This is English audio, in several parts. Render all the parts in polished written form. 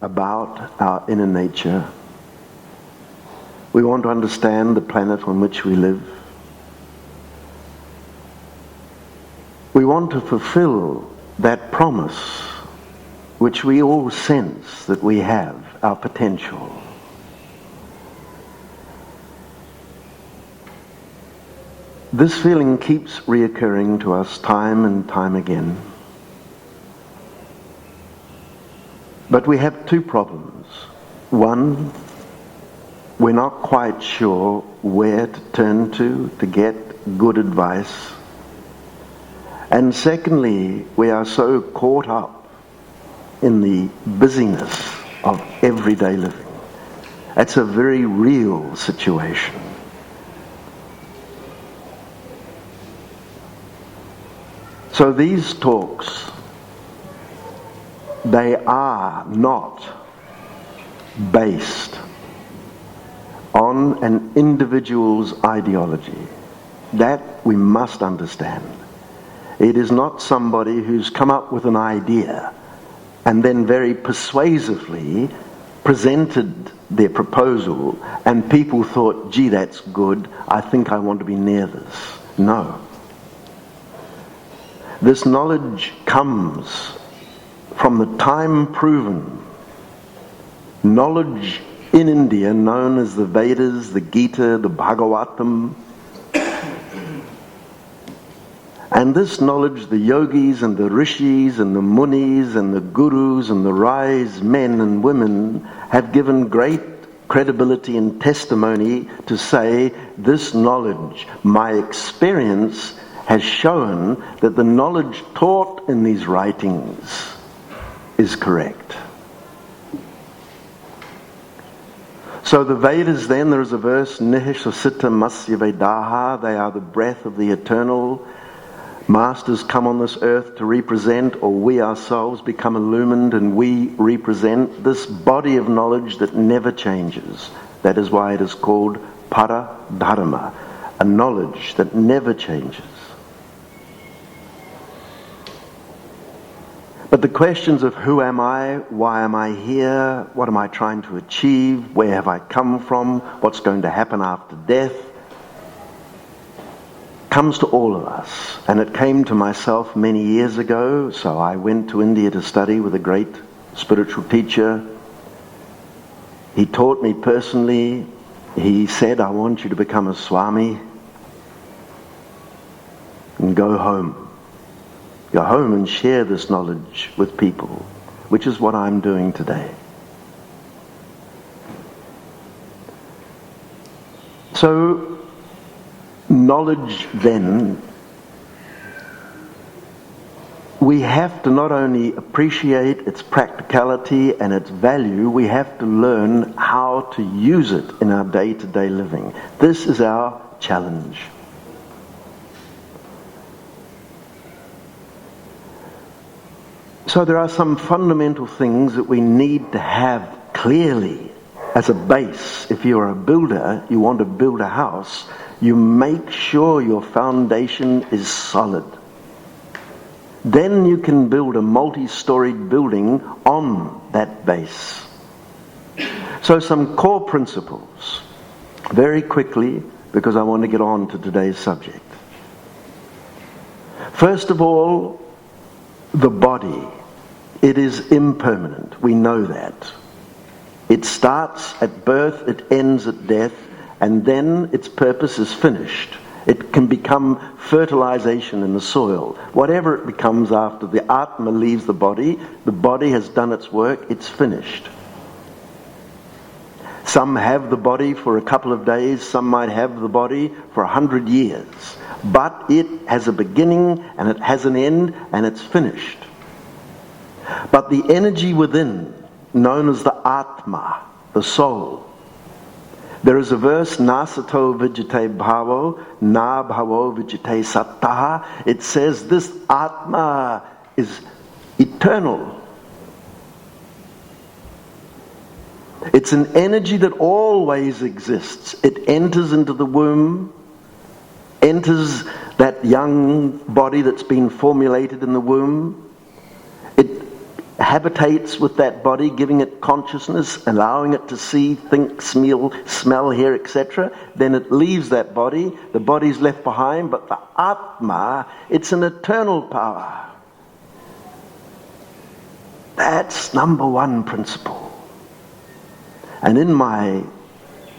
about our inner nature. We want to understand the planet on which we live. We want to fulfill that promise which we all sense that we have, our potential. This feeling keeps reoccurring to us time and time again. But we have two problems. One, we're not quite sure where to turn to get good advice. And secondly, we are so caught up in the busyness of everyday living. That's a very real situation. So these talks, they are not based on an individual's ideology. That we must understand. It is not somebody who's come up with an idea and then very persuasively presented their proposal and people thought, gee, that's good, I think I want to be near this. No. This knowledge comes from the time-proven knowledge in India known as the Vedas, the Gita, the Bhagavatam. And this knowledge, the yogis and the rishis and the munis and the gurus and the wise men and women have given great credibility and testimony to say, this knowledge, my experience has shown that the knowledge taught in these writings is correct. So the Vedas then, there is a verse, Nihishasita Masya Vedaha, they are the breath of the eternal. Masters come on this earth to represent, or we ourselves become illumined and we represent this body of knowledge that never changes. That is why it is called Paradharma, a knowledge that never changes. But the questions of who am I, why am I here, what am I trying to achieve, where have I come from, what's going to happen after death, comes to all of us. And it came to myself many years ago, so I went to India to study with a great spiritual teacher. He taught me personally. He said, I want you to become a Swami and go home. Go home and share this knowledge with people, which is what I'm doing today. So, knowledge then, we have to not only appreciate its practicality and its value, we have to learn how to use it in our day-to-day living. This is our challenge. So there are some fundamental things that we need to have clearly as a base. If you're a builder, you want to build a house, you make sure your foundation is solid. Then you can build a multi-storied building on that base. So some core principles, very quickly, because I want to get on to today's subject. First of all, the body. It is impermanent. We know that. It starts at birth, it ends at death, and then its purpose is finished. It can become fertilization in the soil. Whatever it becomes after the Atma leaves the body has done its work, it's finished. Some have the body for a couple of days, some might have the body for 100 years. But it has a beginning and it has an end and it's finished. But the energy within, known as the Atma, the soul, there is a verse, Nasato Vijite Bhavo, Na Bhavo Vijite Sattaha. It says this Atma is eternal. It's an energy that always exists. It enters into the womb, enters that young body that's been formulated in the womb. It habitates with that body, giving it consciousness, allowing it to see, think, smell, hear, etc. Then it leaves that body, the body's left behind, but the Atma, it's an eternal power. That's number one principle. And in my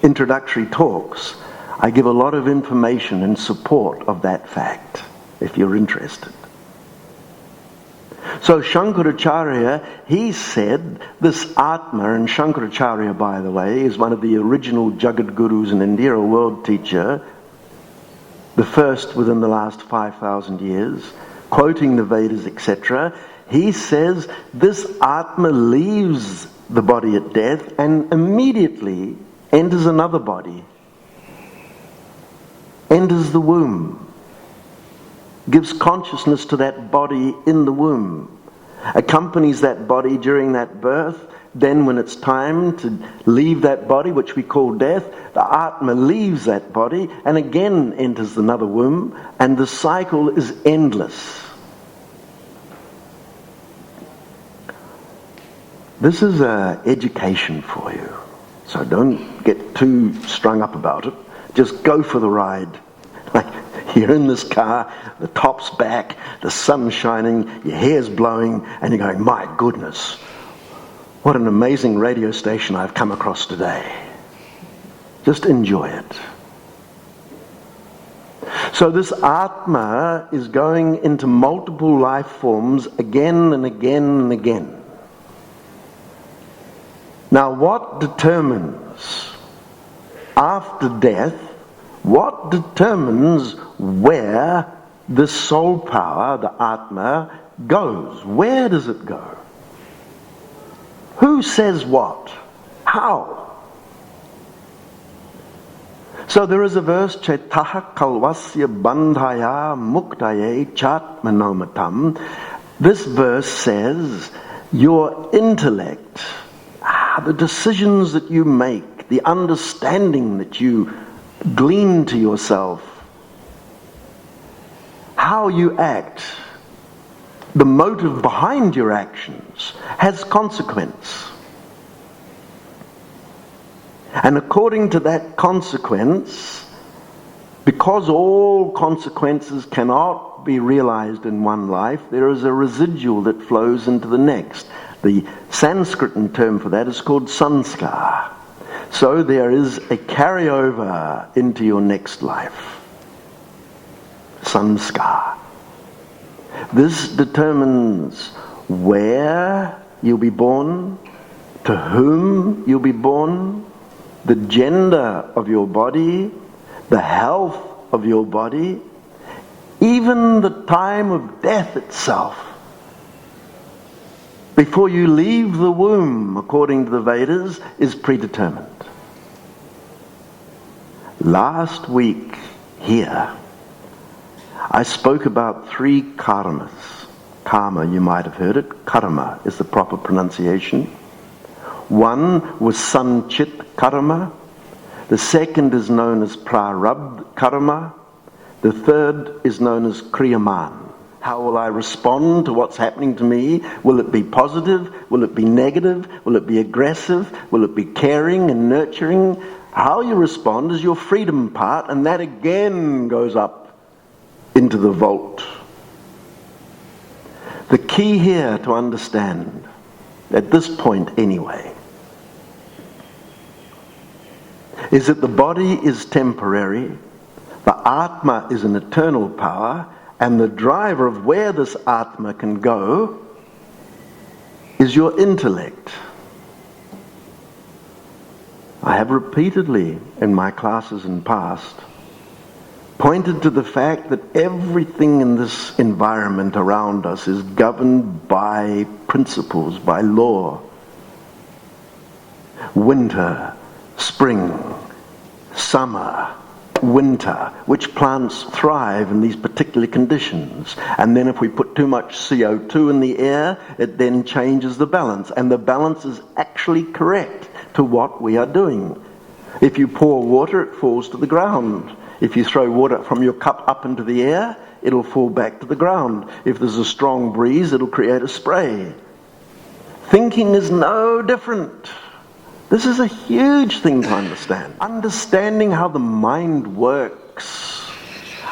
introductory talks, I give a lot of information in support of that fact, if you're interested. So Shankaracharya, he said this Atma, and Shankaracharya, by the way, is one of the original Jagat Gurus in India, a world teacher, the first within the last 5,000 years, quoting the Vedas, etc. He says this Atma leaves the body at death and immediately enters another body, enters the womb, gives consciousness to that body in the womb, accompanies that body during that birth. Then when it's time to leave that body, which we call death, the Atma leaves that body and again enters another womb, and the cycle is endless. This is an education for you, so don't get too strung up about it. Just go for the ride. Like, you're in this car, the top's back, the sun's shining, your hair's blowing, and you're going, my goodness, what an amazing radio station I've come across today. Just enjoy it. So this Atma is going into multiple life forms again and again and again. Now what determines after death, what determines where this soul power, the Atma, goes? Where does it go? Who says what? How? So there is a verse, Chaitaha kalvasya bandhaya muktaye chatmanomatam. This verse says, your intellect, the decisions that you make, the understanding that you glean to yourself, how you act, the motive behind your actions has consequence. And according to that consequence, because all consequences cannot be realized in one life, there is a residual that flows into the next. The Sanskrit term for that is called sanskar. So there is a carryover into your next life. Sanskar. This determines where you'll be born, to whom you'll be born, the gender of your body, the health of your body, even the time of death itself. Before you leave the womb, according to the Vedas, is predetermined. Last week here, I spoke about 3 karmas. Karma, you might have heard it. Karma is the proper pronunciation. One was sanchit karma. The second is known as prarabdha karma. The third is known as kriyaman. How will I respond to what's happening to me? Will it be positive? Will it be negative? Will it be aggressive? Will it be caring and nurturing? How you respond is your freedom part, and that again goes up into the vault. The key here to understand, at this point anyway, is that the body is temporary, the Atma is an eternal power, and the driver of where this Atma can go is your intellect. I have repeatedly in my classes in past pointed to the fact that everything in this environment around us is governed by principles, by law. Winter, spring, summer, winter, which plants thrive in these particular conditions. And then if we put too much CO2 in the air, it then changes the balance. And the balance is actually correct to what we are doing. If you pour water, it falls to the ground. If you throw water from your cup up into the air, it'll fall back to the ground. If there's a strong breeze, it'll create a spray. Thinking is no different. This is a huge thing to understand. Understanding how the mind works.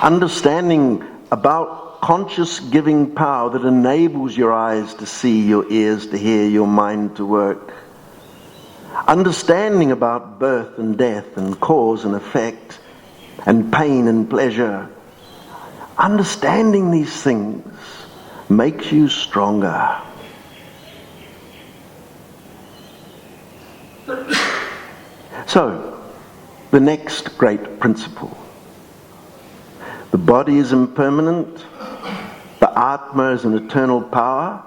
Understanding about conscious giving power that enables your eyes to see, your ears to hear, your mind to work. Understanding about birth and death and cause and effect and pain and pleasure. Understanding these things makes you stronger. So, the next great principle. The body is impermanent. The Atma is an eternal power.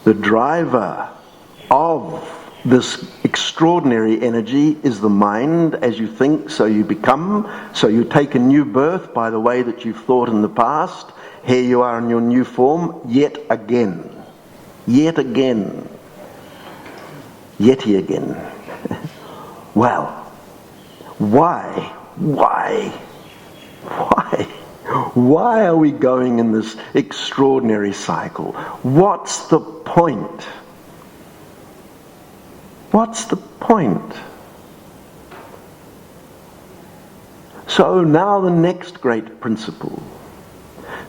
The driver of this extraordinary energy is the mind. As you think, so you become. So you take a new birth by the way that you've thought in the past. Here you are in your new form, yet again. Yet again. Yeti again. Well, why? Why are we going in this extraordinary cycle? What's the point? What's the point? So now the next great principle.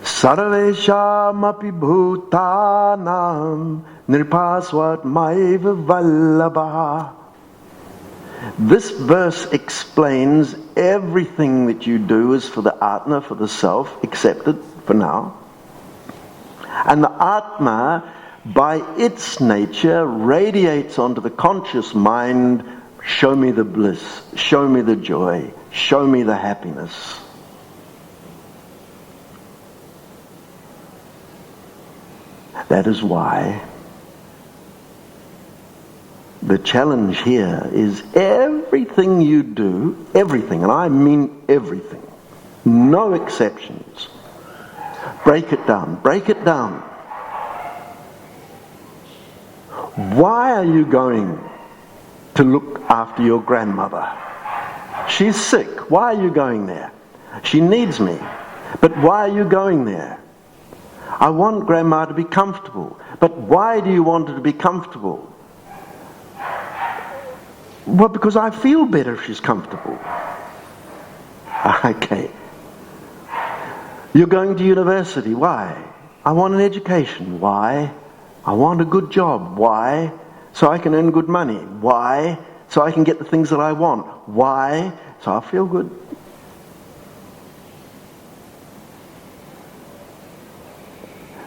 Sarvesham api bhutanam nirpasvat maiva vallabha. This verse explains everything that you do is for the Atma, for the self, except it for now. And the Atma, by its nature, radiates onto the conscious mind, show me the bliss, show me the joy, show me the happiness. That is why the challenge here is everything you do, everything, and I mean everything, no exceptions. Break it down, break it down. Why are you going to look after your grandmother? She's sick. Why are you going there? She needs me. But why are you going there? I want Grandma to be comfortable. But why do you want her to be comfortable? Well, because I feel better if she's comfortable. Okay. You're going to university. Why? I want an education. Why? I want a good job. Why? So I can earn good money. Why? So I can get the things that I want. Why? So I'll feel good.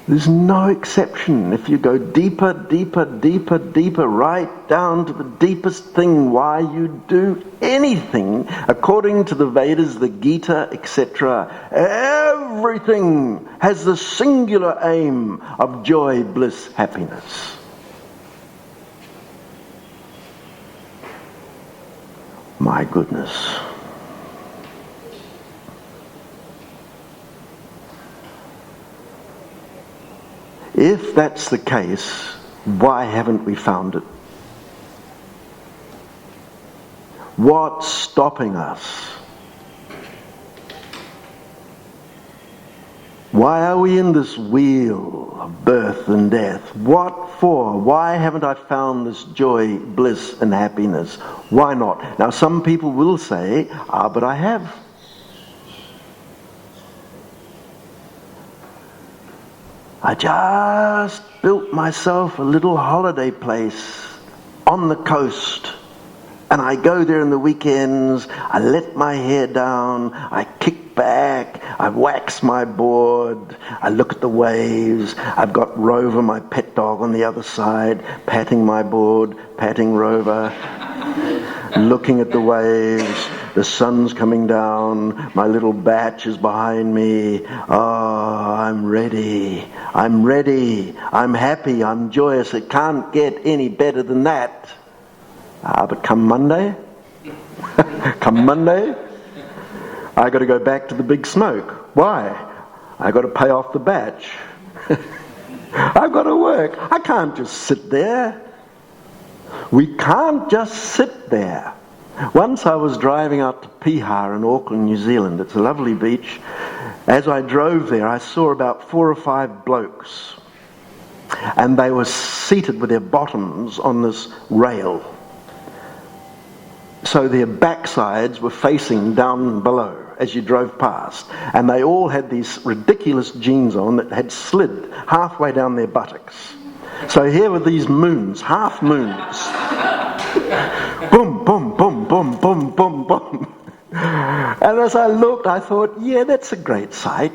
There's no exception. If you go deeper, deeper, deeper, deeper, right down to the deepest thing why you do anything, according to the Vedas, the Gita, etc., everything has the singular aim of joy, bliss, happiness. My goodness. If that's the case, why haven't we found it? What's stopping us? Why are we in this wheel of birth and death? What for? Why haven't I found this joy, bliss and happiness? Why not? Now some people will say, but I have. I just built myself a little holiday place on the coast, and I go there in the weekends, I let my hair down, I kick back, I wax my board, I look at the waves, I've got Rover, my pet dog, on the other side, patting my board, patting Rover, looking at the waves. The sun's coming down, my little batch is behind me. Oh, I'm ready, I'm happy, I'm joyous. It can't get any better than that. But come Monday, I got to go back to the big smoke. Why? I got to pay off the batch. I've got to work. I can't just sit there. We can't just sit there. Once I was driving out to Piha in Auckland, New Zealand. It's a lovely beach. As I drove there, I saw about 4 or 5 blokes. And they were seated with their bottoms on this rail. So their backsides were facing down below as you drove past. And they all had these ridiculous jeans on that had slid halfway down their buttocks. So here were these moons, half moons. Boom, boom, boom, boom, boom, boom, boom. And as I looked, I thought, yeah, that's a great sight.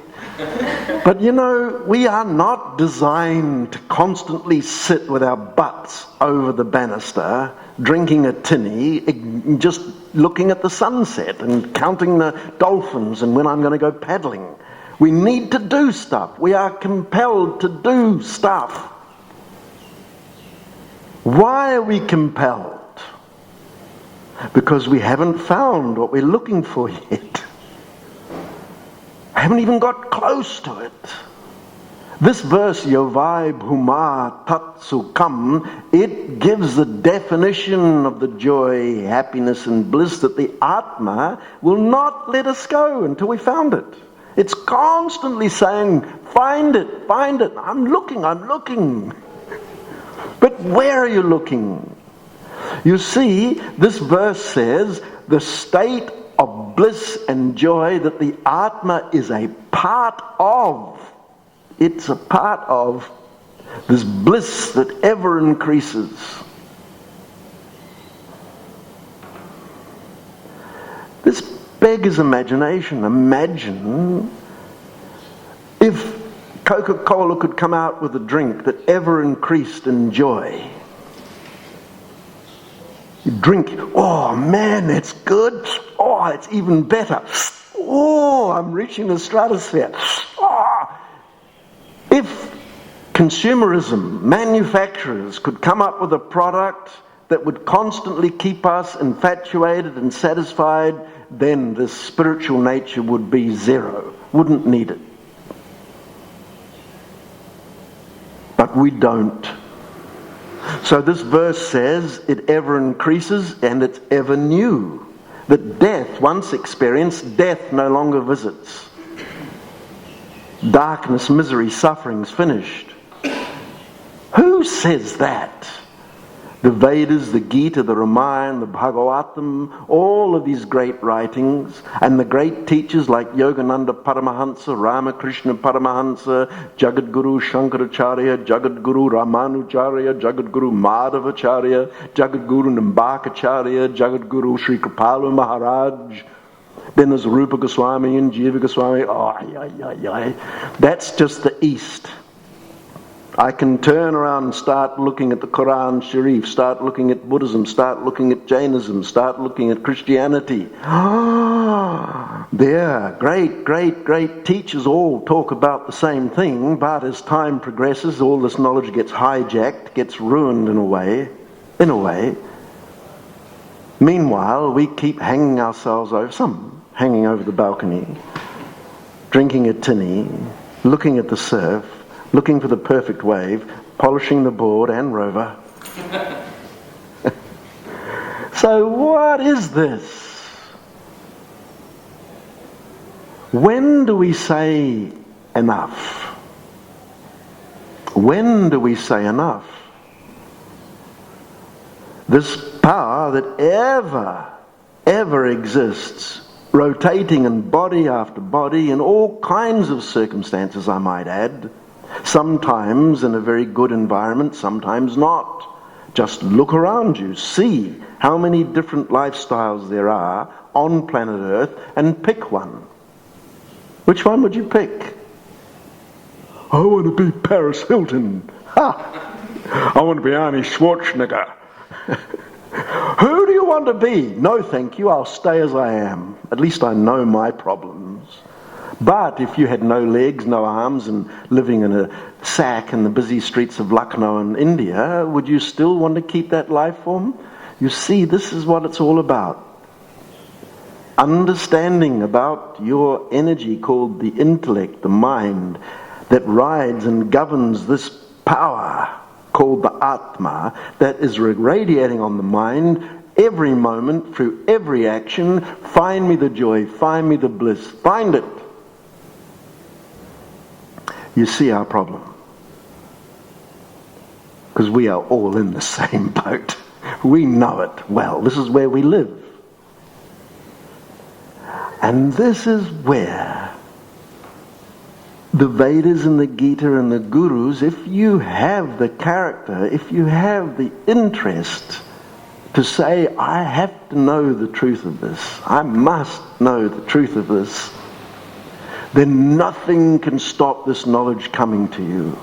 But you know, we are not designed to constantly sit with our butts over the banister, drinking a tinny, just looking at the sunset and counting the dolphins and when I'm going to go paddling. We need to do stuff. We are compelled to do stuff. Why are we compelled? Because we haven't found what we're looking for yet. I haven't even got close to it. This verse, Yovai Bhuma Tat Sukham, it gives the definition of the joy, happiness and bliss that the Atma will not let us go until we found it. It's constantly saying, find it, I'm looking. But where are you looking? You see, this verse says the state of bliss and joy that the Atma is a part of. It's a part of this bliss that ever increases. This beggars imagination. Imagine if Coca-Cola could come out with a drink that ever increased in joy. You drink, oh man, that's good. Oh, it's even better. Oh, I'm reaching the stratosphere. Oh. If consumerism, manufacturers could come up with a product that would constantly keep us infatuated and satisfied, then the spiritual nature would be zero. Wouldn't need it. But we don't. So this verse says it ever increases and it's ever new. That death, once experienced, death no longer visits. Darkness, misery, suffering's finished. Who says that? The Vedas, the Gita, the Ramayana, the Bhagavatam, all of these great writings, and the great teachers like Yogananda Paramahansa, Ramakrishna Paramahansa, Jagadguru Shankaracharya, Jagadguru Ramanujarya, Jagadguru Madhavacharya, Jagadguru Nimbakacharya, Jagadguru Sri Kripalu Maharaj. Then there's Rupa Goswami and Jiva Goswami. That's just the East. I can turn around and start looking at the Quran Sharif, start looking at Buddhism, start looking at Jainism, start looking at Christianity. They're great teachers all talk about the same thing, but as time progresses, all this knowledge gets hijacked, gets ruined in a way. Meanwhile, we keep hanging ourselves hanging over the balcony, drinking a tinny, looking at the surf, looking for the perfect wave, polishing the board and rover. So what is this? When do we say enough? When do we say enough? This power that ever exists, rotating in body after body in all kinds of circumstances, I might add, sometimes in a very good environment, sometimes not. Just look around you, see how many different lifestyles there are on planet Earth and pick one. Which one would you pick? I want to be Paris Hilton. Ha! I want to be Arnie Schwarzenegger. Who do you want to be? No, thank you, I'll stay as I am. At least I know my problems. But if you had no legs, no arms, and living in a sack in the busy streets of Lucknow in India, would you still want to keep that life form? You see, this is what it's all about. Understanding about your energy called the intellect, the mind, that rides and governs this power called the Atma, that is radiating on the mind every moment, through every action. Find me the joy, find me the bliss, find it. You see our problem. Because we are all in the same boat. We know it well. This is where we live. And this is where the Vedas and the Gita and the Gurus, if you have the character, if you have the interest to say, I have to know the truth of this, I must know the truth of this, then nothing can stop this knowledge coming to you.